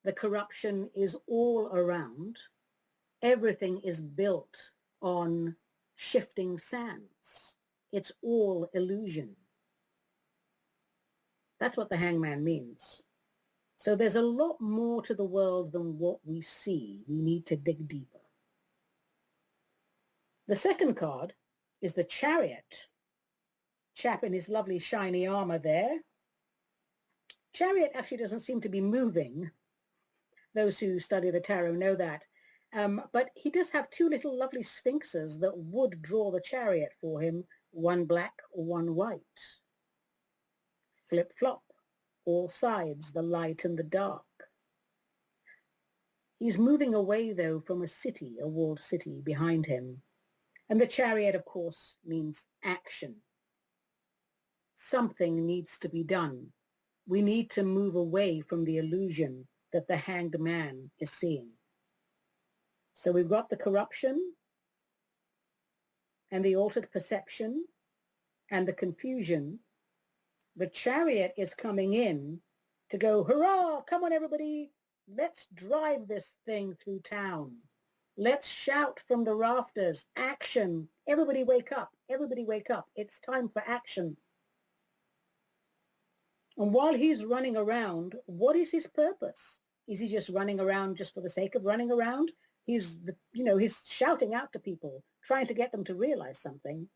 The corruption is all around. Everything is built on shifting sands. It's all illusion. That's what the hangman means. So there's a lot more to the world than what we see. We need to dig deeper. The second card is the Chariot. Chap in his lovely shiny armor there. Chariot actually doesn't seem to be moving. Those who study the tarot know that. But he does have 2 little lovely sphinxes that would draw the chariot for him, one black, one white. Flip-flop, all sides, the light and the dark. He's moving away, though, from a city, a walled city behind him. And the chariot, of course, means action. Something needs to be done. We need to move away from the illusion that the hanged man is seeing. So we've got the corruption and the altered perception and the confusion. The chariot is coming in to go, hurrah, come on everybody, let's drive this thing through town. Let's shout from the rafters, action, everybody wake up, it's time for action. And while he's running around, what is his purpose? Is he just running around just for the sake of running around? He's shouting out to people, trying to get them to realize something.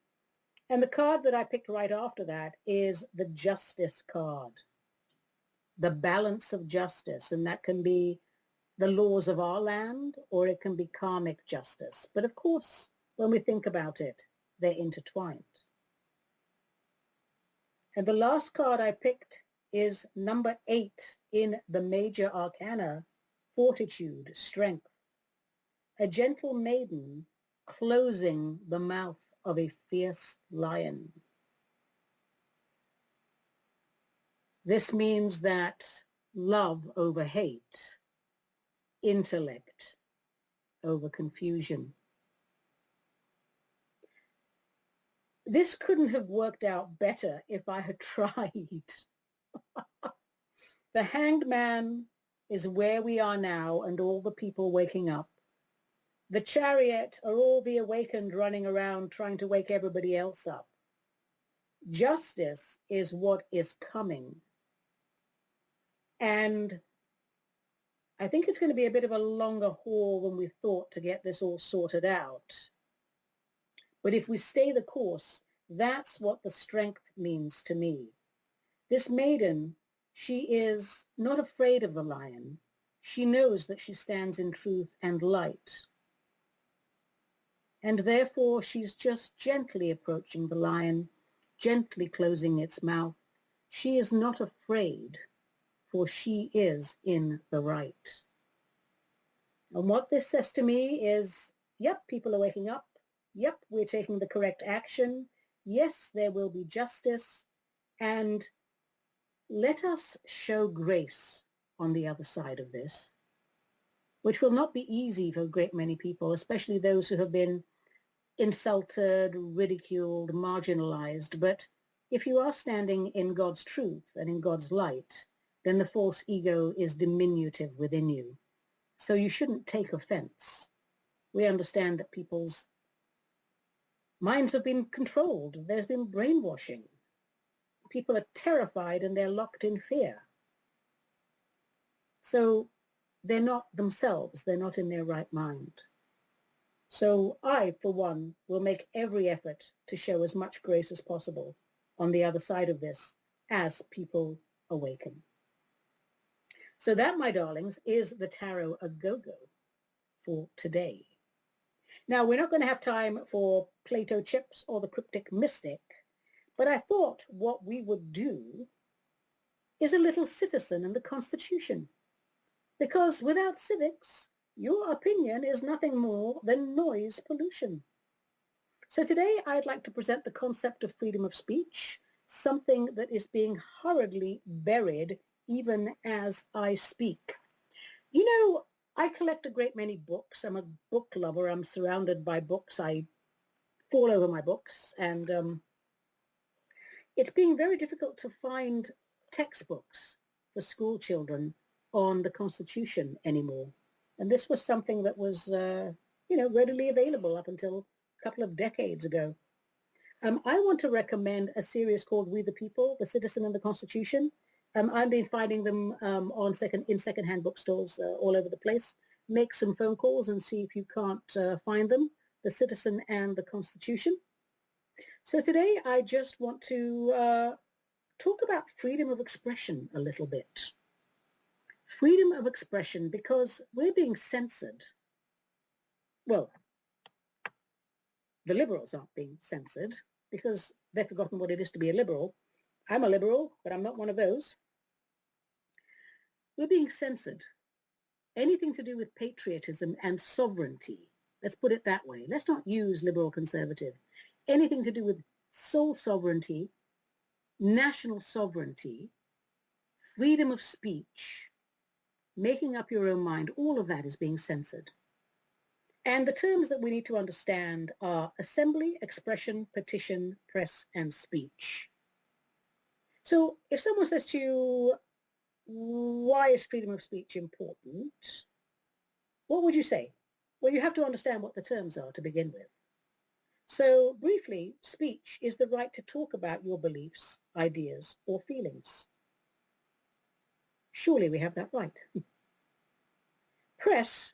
And the card that I picked right after that is the justice card, the balance of justice. And that can be the laws of our land, or it can be karmic justice. But of course, when we think about it, they're intertwined. And the last card I picked is number 8 in the major arcana, fortitude, strength. A gentle maiden closing the mouth of a fierce lion. This means that love over hate, intellect over confusion. This couldn't have worked out better if I had tried. The Hanged Man is where we are now and all the people waking up. The Chariot are all the awakened running around trying to wake everybody else up. Justice is what is coming. And I think it's going to be a bit of a longer haul than we thought to get this all sorted out. But if we stay the course, that's what the strength means to me. This maiden, she is not afraid of the lion. She knows that she stands in truth and light. And therefore, she's just gently approaching the lion, gently closing its mouth. She is not afraid, for she is in the right. And what this says to me is, yep, people are waking up. Yep, we're taking the correct action. Yes, there will be justice. And let us show grace on the other side of this, which will not be easy for a great many people, especially those who have been insulted, ridiculed, marginalized. But if you are standing in God's truth and in God's light, then the false ego is diminutive within you. So you shouldn't take offense. We understand that people's minds have been controlled. There's been brainwashing. People are terrified and they're locked in fear. So they're not themselves. They're not in their right mind. So I, for one, will make every effort to show as much grace as possible on the other side of this as people awaken. So that, my darlings, is the Tarot A-Go-Go for today. Now, we're not going to have time for Plato Chips or the Cryptic Mystic, but I thought what we would do is a little citizen in the Constitution. Because without civics, your opinion is nothing more than noise pollution. So today I'd like to present the concept of freedom of speech, something that is being hurriedly buried even as I speak. You know, I collect a great many books. I'm a book lover. I'm surrounded by books. I fall over my books. And it's been very difficult to find textbooks for school children on the Constitution anymore. And this was something that was, readily available up until a couple of decades ago. I want to recommend a series called We the People, The Citizen and the Constitution. I've been finding them in secondhand bookstores all over the place. Make some phone calls and see if you can't find them, The Citizen and the Constitution. So today I just want to talk about freedom of expression a little bit. Freedom of expression, because we're being censored. Well, the liberals aren't being censored because they've forgotten what it is to be a liberal. I'm a liberal, but I'm not one of those. We're being censored. Anything to do with patriotism and sovereignty, let's put it that way. Let's not use liberal conservative. Anything to do with sole sovereignty, national sovereignty, freedom of speech, making up your own mind, all of that is being censored. And the terms that we need to understand are assembly, expression, petition, press, and speech. So if someone says to you, why is freedom of speech important? What would you say? Well, you have to understand what the terms are to begin with. So briefly, speech is the right to talk about your beliefs, ideas, or feelings. Surely we have that right. Press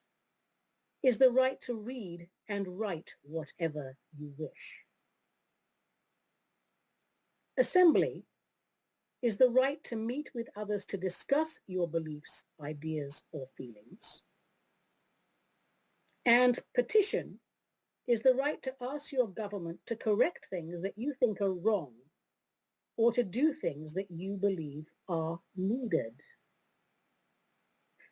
is the right to read and write whatever you wish. Assembly is the right to meet with others to discuss your beliefs, ideas, or feelings. And petition is the right to ask your government to correct things that you think are wrong or to do things that you believe are needed.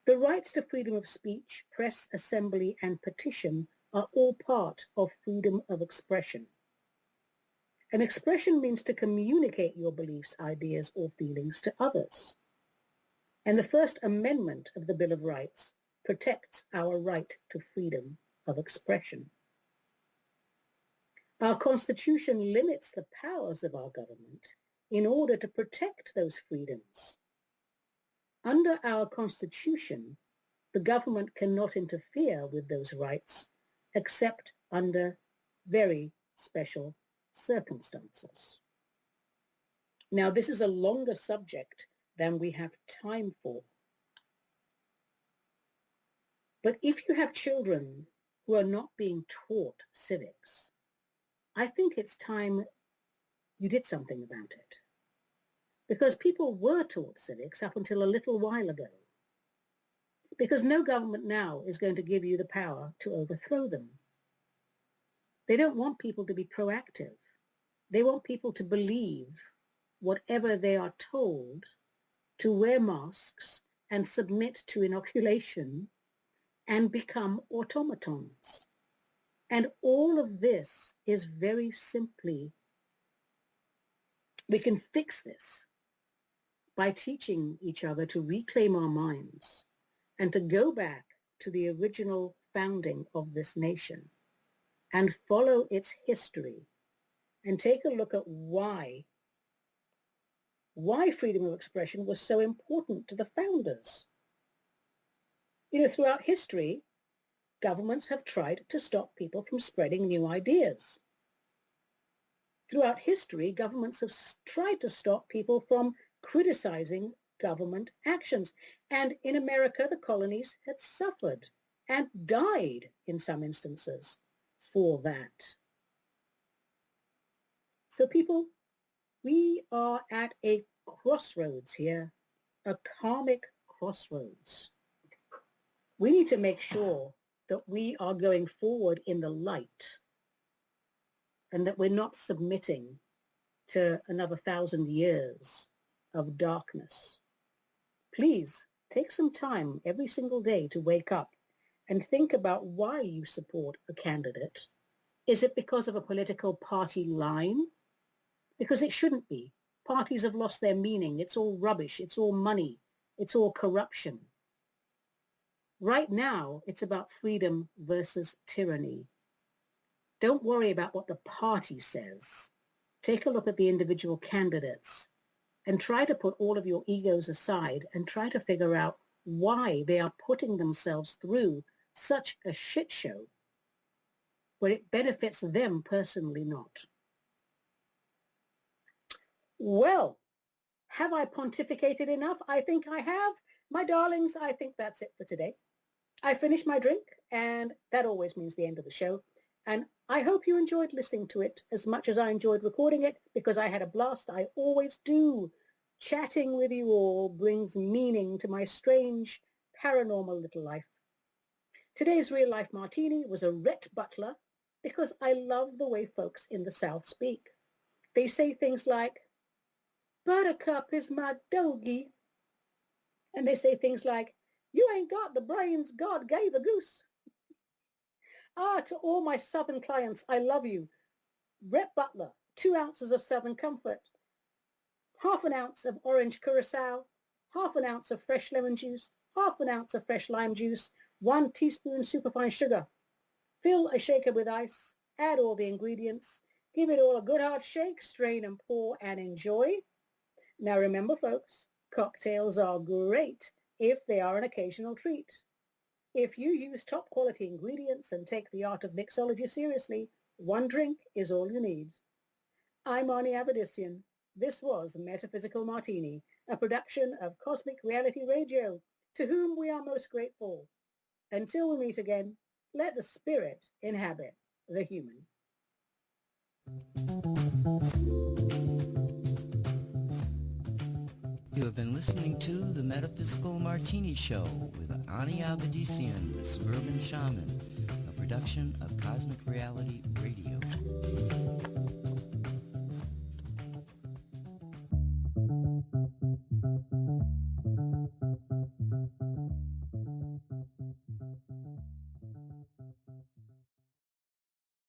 The rights to freedom of speech, press, assembly, and petition are all part of freedom of expression. An expression means to communicate your beliefs, ideas, or feelings to others. And the First Amendment of the Bill of Rights protects our right to freedom of expression. Our Constitution limits the powers of our government in order to protect those freedoms. Under our Constitution, the government cannot interfere with those rights except under very special circumstances. Now, this is a longer subject than we have time for. But if you have children who are not being taught civics, I think it's time you did something about it. Because people were taught civics up until a little while ago. Because no government now is going to give you the power to overthrow them. They don't want people to be proactive. They want people to believe whatever they are told, to wear masks and submit to inoculation and become automatons. And all of this is very simply, we can fix this by teaching each other to reclaim our minds and to go back to the original founding of this nation and follow its history and take a look at why freedom of expression was so important to the founders. You know, throughout history, governments have tried to stop people from spreading new ideas. Throughout history, governments have tried to stop people from criticizing government actions. And in America, the colonies had suffered and died in some instances for that. So people, we are at a crossroads here, a karmic crossroads. We need to make sure that we are going forward in the light and that we're not submitting to another 1,000 years of darkness. Please take some time every single day to wake up and think about why you support a candidate. Is it because of a political party line? Because it shouldn't be. Parties have lost their meaning. It's all rubbish. It's all money. It's all corruption. Right now, it's about freedom versus tyranny. Don't worry about what the party says. Take a look at the individual candidates and try to put all of your egos aside and try to figure out why they are putting themselves through such a shit show where it benefits them personally not. Well, have I pontificated enough? I think I have. My darlings, I think that's it for today. I finished my drink, and that always means the end of the show. And I hope you enjoyed listening to it as much as I enjoyed recording it, because I had a blast. I always do. Chatting with you all brings meaning to my strange, paranormal little life. Today's Real Life Martini was a Rhett Butler, because I love the way folks in the South speak. They say things like, Buttercup is my doggie. And they say things like, you ain't got the brains God gave a goose. To all my Southern clients, I love you. Rhett Butler, 2 ounces of Southern Comfort, half an ounce of orange curacao, half an ounce of fresh lemon juice, half an ounce of fresh lime juice, 1 teaspoon superfine sugar. Fill a shaker with ice, add all the ingredients, give it all a good hard shake, strain and pour and enjoy. Now remember folks, Cocktails are great if they are an occasional treat. If you use top quality ingredients and take the art of mixology seriously, one drink is all you need. I'm Ani Avedissian. This was Metaphysical Martini, a production of Cosmic Reality Radio, to whom we are most grateful. Until we meet again, let the spirit inhabit the human. You have been listening to the Metaphysical Martini Show with Ani Avedissian, the Suburban Shaman, a production of Cosmic Reality Radio.